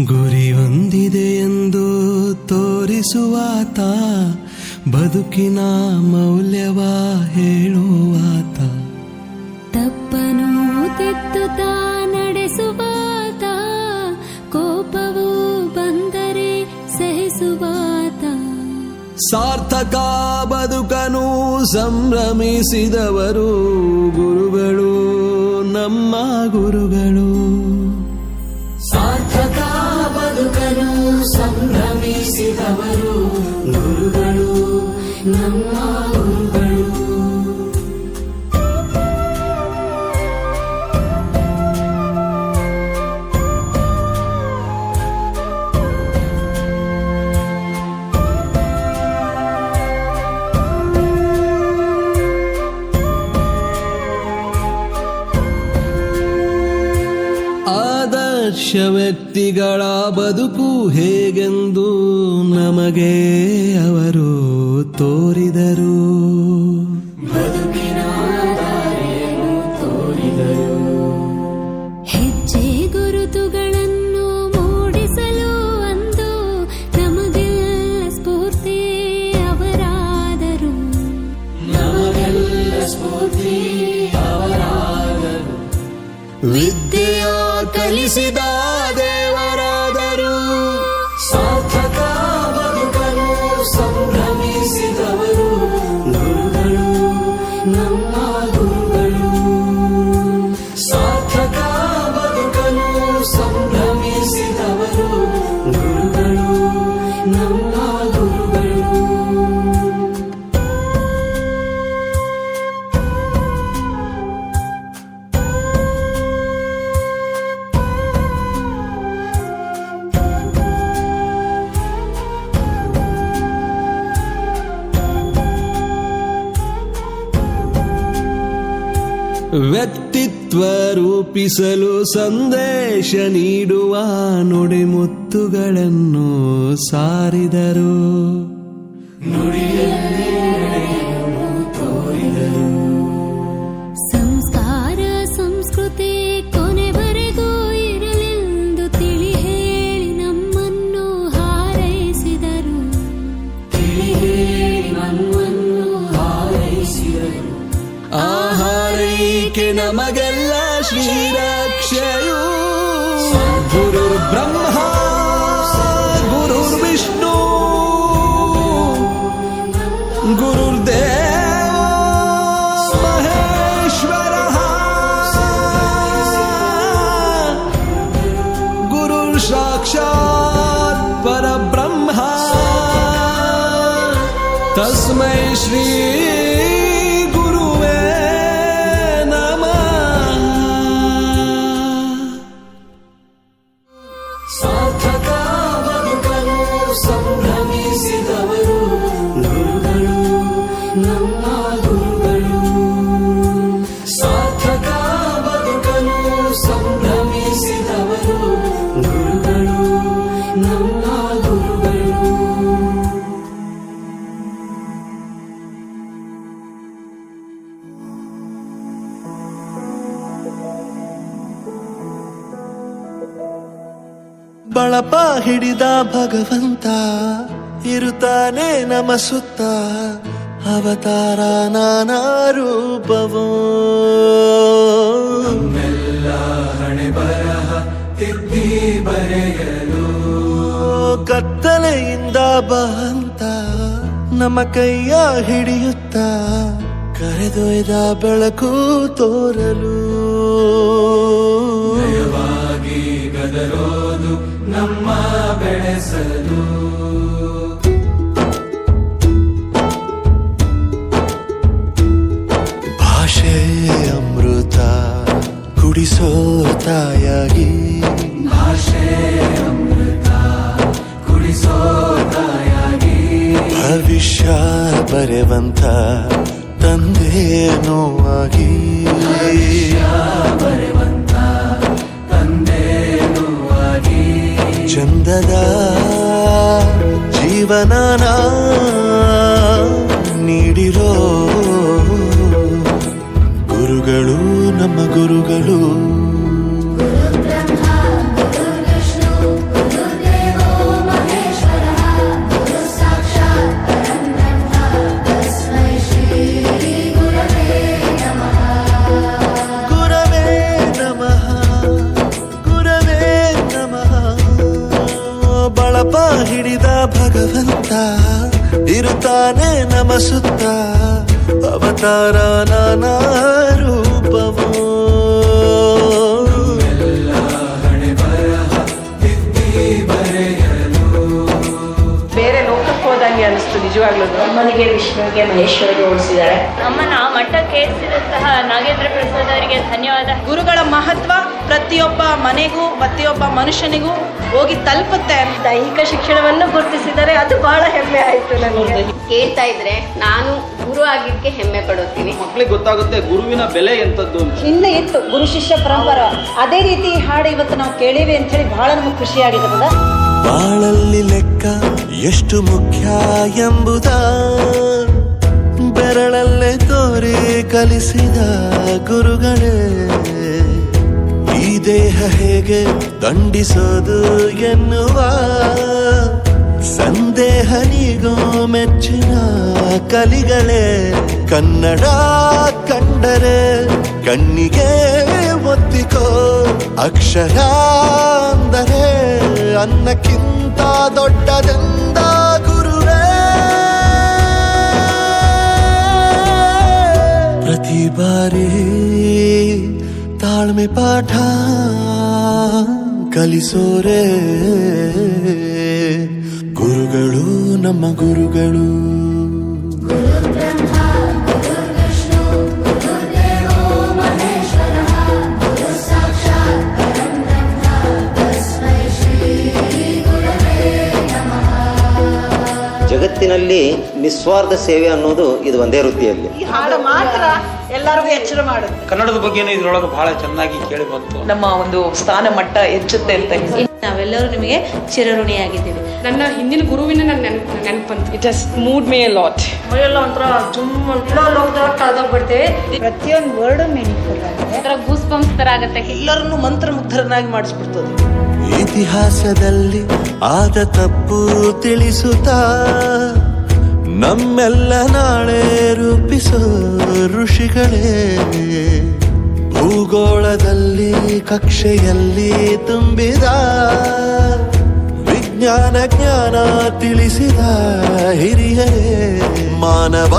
ಗುರಿ ಹೊಂದಿದೆ ಎಂದು ತೋರಿಸುವಾತ, ಬದುಕಿನ ಮೌಲ್ಯವ ಹೇಳುವಾತ, ತಪ್ಪನು ತಿದ್ದುತ್ತಾ ನಡೆಸುವಾತ, ಕೋಪವು ಬಂದರೆ ಸಹಿಸುವಾತ, ಸಾರ್ಥಕ ಬದುಕನು ಸಂಭ್ರಮಿಸಿದವರು ಗುರುಗಳು, ನಮ್ಮ ಗುರುಗಳು. ಸಾರ್ಥಕ ಬದುಕನು ಸಂಭ್ರಮಿಸಿದವರು ಗುರುಗಳು, ನಮ್ಮ ಗುರುಗಳು. ಆದರ್ಶ ವ್ಯಕ್ತಿಗಳ ಬದುಕು ಹೇಗೆಂದು ನಮಗೆ ಅವರು ತೋರಿದರು, ಬದುಕಿನ ದಾರಿಯನ್ನು ತೋರಿದರು. ಹೆಜ್ಜೆ ಗುರುತುಗಳನ್ನು ಮೂಡಿಸಲು ಅಂದು ನಮಗೆಲ್ಲ ಸ್ಫೂರ್ತಿ ಅವರಾದರು, ನಮಗೆಲ್ಲ ಸ್ಫೂರ್ತಿ ಅವರಾದರು. ವಿದ್ಯೆಯ ಕಲಿಸಿದ ದೇವರಾದರು, ಸಾರ್ಥಕ ಬದುಕನು ಸಂಭ್ರಮಿಸಿದವರು ಗುರುಗಳು, ನಮ್ಮ ಗುರುಗಳು. ಸಾರ್ಥಕ ಬದುಕನು ಸಂಭ್ರಮಿಸಿದವರು ಗುರುಗಳು, ನಮ್ಮ ಗುರುಗಳು. ವ್ಯಕ್ತಿತ್ವ ರೂಪಿಸಲು ಸಂದೇಶ ನೀಡುವ ನುಡಿಮುತ್ತುಗಳನ್ನು ಸಾರಿದರು, ನುಡಿಯಲ್ಲಿ ನಡೆಯನ್ನು ತೋರಿದರು. ಸಂಸ್ಕಾರ ಸಂಸ್ಕೃತಿ ಕೊನೆವರೆಗೂ ಇರಲೆಂದು ತಿಳಿ ಹೇಳಿ ನಮ್ಮನ್ನು ಹಾರೈಸಿದರು, ತಿಳಿ ಹೇಳಿ ನಮ್ಮನ್ನು ಹಾರೈಸಿದರು. ಆಹಾರೈಕೆ ನಮಗೆಲ್ಲ ಶ್ರೀರಕ್ಷೆಯು. ಗುರುರ್ ಬ್ರಹ್ಮ ಗುರುರ್ ವಿಷ್ಣು ಗುರುರ್ದೇವ ಮಹೇಶ್ವರ, ಗುರುರ್ ಸಾಕ್ಷಾತ್ ಪರಬ್ರಹ್ಮ, ತಸ್ಮೈ ಶ್ರೀ ಗುರುವೇ ನಮಃ. ಸಾರ್ಥಕ ಬದುಕನು ಸಂಭ್ರಮಿಸಿದವರು ಗುರುಗಳು, ನಮ್ಮ ಗುರುಗಳು. ಸಾರ್ಥಕ ಬದುಕನು ಸಂಭ್ರಮಿಸಿದವರು ಗುರುಗಳು, ನಮ್ಮ ಗುರುಗಳು. ಬಳಪ ಹಿಡಿದ ಭಗವಂತ ಇರುತ್ತಾನೆ ನಮ ಸುತ್ತ, ಅವತಾರ ನಾನಾ ರೂಪವೋ. ನಮ್ಮೆಲ್ಲ ಹಣೆ ಬರಹ ತಿದ್ದಿ ಬರೆಯಲು, ಕತ್ತಲೆಯಿಂದ ಬಂತ ನಮ್ಮ ಕೈಯ ಹಿಡಿಯುತ್ತ, ಕರೆದೊಯ್ದ ಬೆಳಕು ತೋರಲು. ನಯವಾಗಿ ಗದರೋದು ನಮ್ಮ ಬೆಳೆಸಲು. ಭಾಷೆ ಅಮೃತ ಕುಡಿಸೋ ತಾಯಾಗಿ, ಭಾಷೆ ಅಮೃತ ಕುಡಿಸೋ ತಾಯಾಗಿ. ಭವಿಷ್ಯ ಬರೆವಂತ ತಂದೆನೋ ಆಗಿ, ಬರೆವಂತ ತಂದೆನೂ ಆಗಿ. ಚಂದದ ಜೀವನನ ನೀಡಿರೋ ಗುರುಗಳು, ನಮ್ಮ ಗುರುಗಳು. ಗುರು ಬ್ರಹ್ಮ ಗುರು ವಿಷ್ಣು ಗುರು ನಮಸುತ್ತ ಅವತಾರ ನಾನಾ ರೂಪವೋ ಎಲ್ಲ ಹಣೆ ಬರಹ ತಿದ್ದಿ ಬರೆಯಲು ಬೇರೆ ಲೋಕಕ್ಕೆ ಹೋದಂಗೆ ಅನಿಸ್ತು ನಿಜವಾಗ್ಲೂ. ಅಮ್ಮನಿಗೆ ವಿಷ್ಣುವಿಗೆ ಮಹೇಶ್ವರಿಗೆ ಹೋಲಿಸಿದ್ದಾರೆ. ನಮ್ಮನ್ನ ಮಠಕ್ಕೆ ಏರಿಸಿದಂತಹ ನಾಗೇಂದ್ರ ಪ್ರಸಾದ್ ಅವರಿಗೆ ಧನ್ಯವಾದ. ಗುರುಗಳ ಮಹತ್ವ ಪ್ರತಿಯೊಬ್ಬ ಮನೆಗೂ ಪ್ರತಿಯೊಬ್ಬ ಮನುಷ್ಯನಿಗೂ ಹೋಗಿ ತಲುಪುತ್ತೆ. ದೈಹಿಕ ಶಿಕ್ಷಣವನ್ನು ಗುರುತಿಸಿದರೆ ಅದು ಬಹಳ ಹೆಮ್ಮೆ ಆಯ್ತು ನನಗೆ. ಕೇಳ್ತಾ ಇದ್ರೆ ನಾನು ಗುರು ಆಗಿದ್ದಕ್ಕೆ ಹೆಮ್ಮೆ ಪಡುತ್ತೀನಿ. ಮಕ್ಕಳಿಗೆ ಗೊತ್ತಾಗುತ್ತೆ ಗುರುವಿನ ಬೆಲೆ ಎಂತದ್ದು ಅಂತ. ಹಿಂದೆ ಇತ್ತು ಗುರು ಶಿಷ್ಯ ಪರಂಪರೆ, ಅದೇ ರೀತಿ ಹಾಡು ಇವತ್ತು ನಾವು ಕೇಳೀವಿ ಅಂತ ಹೇಳಿ ಬಹಳ ನಮಗೆ ಖುಷಿಯಾಗಿರ್ತದ. ಬಾಳಲ್ಲಿ ಲೆಕ್ಕ ಎಷ್ಟು ಮುಖ್ಯ ಎಂಬುದ ಬೆರಳಲ್ಲೇ ತೋರಿ ಕಲಿಸಿದ ಗುರುಗಳೇ. ಈ ದೇಹ ಹೇಗೆ ದಂಡಿಸೋದು ಎನ್ನುವ ಸಂದೇಹ ನೀಗೋ ಮೆಚ್ಚಿನ ಕಲಿಗಳೇ. ಕನ್ನಡ ಕಂಡರೆ ಕಣ್ಣಿಗೆ ಒತ್ತಿಕೋ, ಅಕ್ಷರ ಅಂದರೆ ಅನ್ನಕ್ಕಿಂತ ದೊಡ್ಡದೆಂದ ಗುರುವೇ. ಪ್ರತಿ ಬಾರಿ ತಾಳ್ಮೆ ಪಾಠ ಕಲಿಸೋರೆ ಗುರುಗಳು, ನಮ್ಮ ಗುರುಗಳು. ಜಗತ್ತಿನಲ್ಲಿ ನಿಸ್ವಾರ್ಥ ಸೇವೆ ಅನ್ನೋದು ಇದು ಒಂದೇ ವೃತ್ತಿಯಲ್ಲಿ. ಈ ಹಾಡು ಮಾತ್ರ ಎಲ್ಲರಿಗೂ ಎಚ್ಚರ ಮಾಡುತ್ತೆ. ಕನ್ನಡದ ಬಗ್ಗೆನೂ ಇದ್ರೊಳಗೆ ಬಹಳ ಚೆನ್ನಾಗಿ ಕೇಳಿ ಬಂತು. ನಮ್ಮ ಒಂದು ಸ್ಥಾನ ಮಟ್ಟ ಹೆಚ್ಚುತ್ತೆ ಅಂತ ನಾವೆಲ್ಲರೂ ನಿಮಗೆ ಚಿರಋಣಿಯಾಗಿದ್ದೀವಿ. ನನ್ನ ಹಿಂದಿನ ಗುರುವಿನ ನನ್ನ ನೆನಪಂತ. It has moved me a lot. ಮೈಯೆಲ್ಲ ಒಂಥರ ಕಳೆದೋಗ್ಬಿಡ್ತೇವೆ. ಪ್ರತಿಯೊಂದು ವರ್ಡ್ ಮೀನಿಂಗ್ಫುಲ್ ಆಗಿದೆ. ಗೂಸ್ ಬಂಪ್ಸ್ ತರ ಆಗತ್ತೆ. ಎಲ್ಲರನ್ನು ಮಂತ್ರಮುಗ್ಧರನ್ನಾಗಿ ಮಾಡಿಸ್ಬಿಡ್ತದೆ. ಇತಿಹಾಸದಲ್ಲಿ ಆದ ತಪ್ಪು ತಿಳಿಸುತ್ತಾ ನಮ್ಮೆಲ್ಲ ನಾಳೆ ರೂಪಿಸೋ ಋಷಿಗಳೇ. ಭೂಗೋಳದಲ್ಲಿ ಕಕ್ಷೆಯಲ್ಲಿ ತುಂಬಿದ ವಿಜ್ಞಾನ ಜ್ಞಾನ ತಿಳಿಸಿದ ಹಿರಿಯರೇ. ಮಾನವ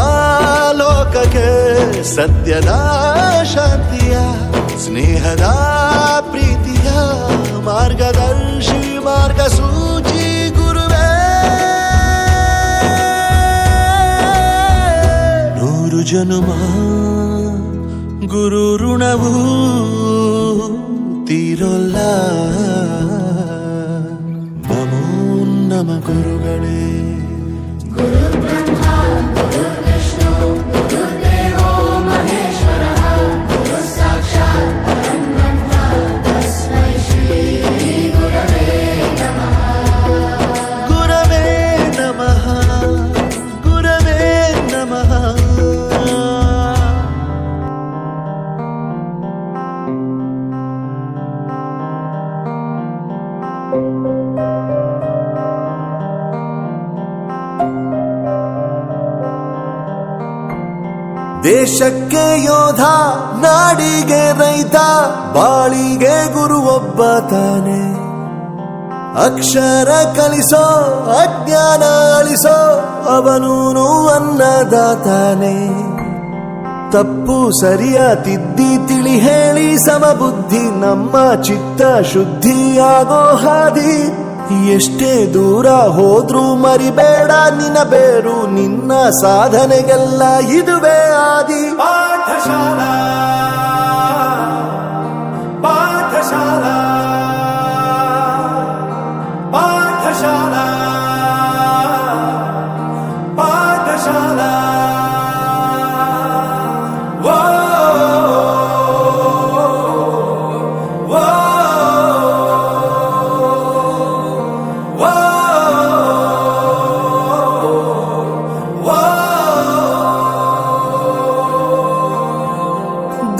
ಲೋಕಕ್ಕೆ ಸತ್ಯದ ಶಾಂತಿಯ ಸ್ನೇಹದ ಪ್ರೀತಿಯ ಮಾರ್ಗದರ್ಶಿ ಮಾರ್ಗಸೂಚಿ ಗುರುವೇ. 100 ಜನುಮ ಗುರು ಋಣವು ತೀರೋಲ್ಲ. ನಮೋ ನಮ ಗುರುಗಳೇ. ಗುರವೇ ನಮಃ, ಗುರವೇ ನಮಃ. ದೇಶಕ್ಕೆ ಯೋಧ, ನಾಡಿಗೆ ರೈತ, ಬಾಳಿಗೆ ಗುರು ಒಬ್ಬ ತಾನೆ. ಅಕ್ಷರ ಕಲಿಸೋ, ಅಜ್ಞಾನ ಅಳಿಸೋ, ಅವನೂನು ಅನ್ನದಾತಾನೆ. ತಪ್ಪು ಸರಿಯ ತಿದ್ದಿ ತಿಳಿ ಹೇಳಿ ಸಮಬುದ್ಧಿ ನಮ್ಮ ಚಿತ್ತ ಶುದ್ಧಿಯಾಗೋ ಹಾದಿ. ಎಷ್ಟೇ ದೂರ ಹೋದ್ರೂ ಮರಿಬೇಡ ನಿನ್ನ ಬೇರು, ನಿನ್ನ ಸಾಧನೆಗೆಲ್ಲ ಇದುವೇ ಆದಿ. ಪಾಠಶಾಲಾ ಪಾಠಶಾಲಾ ಪಾಠಶಾಲಾ ಪಾಠಶಾಲಾ.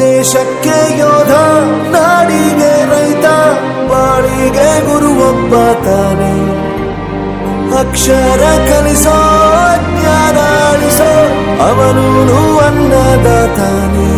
ದೇಶಕ್ಕೆ ಯೋಧ, ನಾಡಿಗೆ ರೈತ, ಬಾಳಿಗೆ ಗುರು ಒಬ್ಬ ತಾನೆ. ಅಕ್ಷರ ಕಲಿಸೋ, ಜ್ಞಾನ ಅಳಿಸೋ, ಅವನೂನು ಅನ್ನದಾತಾನೆ.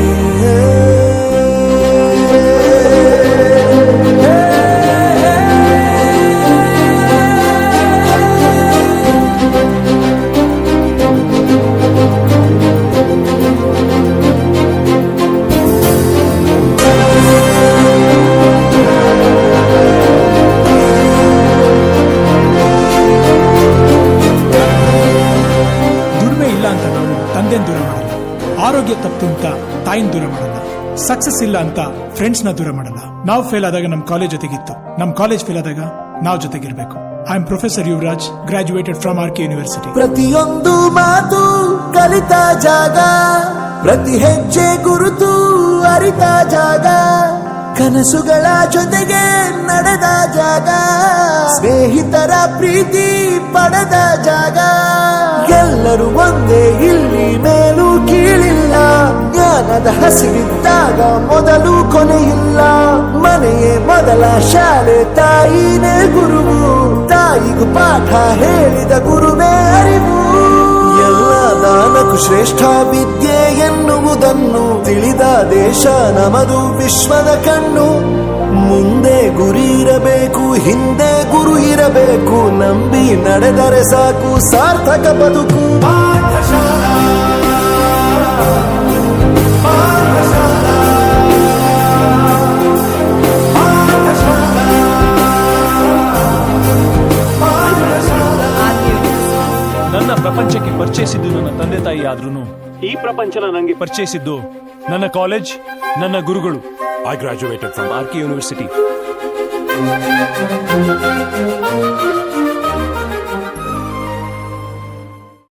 ಸಕ್ಸಸ್ ಇಲ್ಲ ಅಂತ ಫ್ರೆಂಡ್ಸ್ ನ ದೂರ ಮಾಡಲ್ಲ. ನಾವು ಫೇಲ್ ಆದಾಗ ನಮ್ ಕಾಲೇಜ್ ಜೊತೆಗಿತ್ತು, ನಮ್ ಕಾಲೇಜ್ ಫೇಲ್ ಆದಾಗ ನಾವು ಜೊತೆಗಿರ್ಬೇಕು. I am professor Yuvaraj, graduated from R K university. ಪ್ರತಿಯೊಂದು ಮಾತು ಕಲಿತ ಜಾಗ, ಪ್ರತಿ ಹೆಜ್ಜೆ ಗುರುತು ಅರಿತ ಜಾಗ, ಕನಸುಗಳ ಜೊತೆಗೆ ನಡೆದ ಜಾಗ, ಸ್ನೇಹಿತರ ಪ್ರೀತಿ ಪಡೆದ ಜಾಗ. ಎಲ್ಲರೂ ಒಂದೇ, ಇಲ್ಲಿ ಮೇಲೂ ಕೀಳಿಲ್ಲ. ಜ್ಞಾನದ ಹಸಿವಿದ್ದಾಗ ಮೊದಲು ಕೊನೆಯಿಲ್ಲ. ಮನೆಯೇ ಮೊದಲ ಶಾಲೆ, ತಾಯಿನೇ ಗುರುವು. ತಾಯಿಗೂ ಪಾಠ ಹೇಳಿದ ಗುರುವೇ ಅರಿವು. ಎಲ್ಲ ದಾನಕ್ಕೂ ಶ್ರೇಷ್ಠ ವಿದ್ಯೆ ಎನ್ನುವುದನ್ನು ತಿಳಿದ ದೇಶ ನಮದು, ವಿಶ್ವದ ಕಣ್ಣು. ಮುಂದೆ ಗುರಿ ಇರಬೇಕು, ಹಿಂದೆ ಗುರು ಇರಬೇಕು. ನಂಬಿ ನಡೆದರೆ ಸಾಕು, ಸಾರ್ಥಕ ಬದುಕು. ಪಾಠಶಾಲಾ ಪಾಠಶಾಲಾ ಪಾಠಶಾಲಾ ಪಾಠಶಾಲಾ. ನನ್ನ ಪ್ರಪಂಚಕ್ಕೆ ಪರಿಚಯಿಸಿದ್ದು ನನ್ನ ತಂದೆ ತಾಯಿ ಆದ್ರೂ ಈ ಪ್ರಪಂಚನ ನನಗೆ ಪರಿಚಯಿಸಿದ್ದು ನನ್ನ ಕಾಲೇಜ್, ನನ್ನ ಗುರುಗಳು. I graduated from R K university.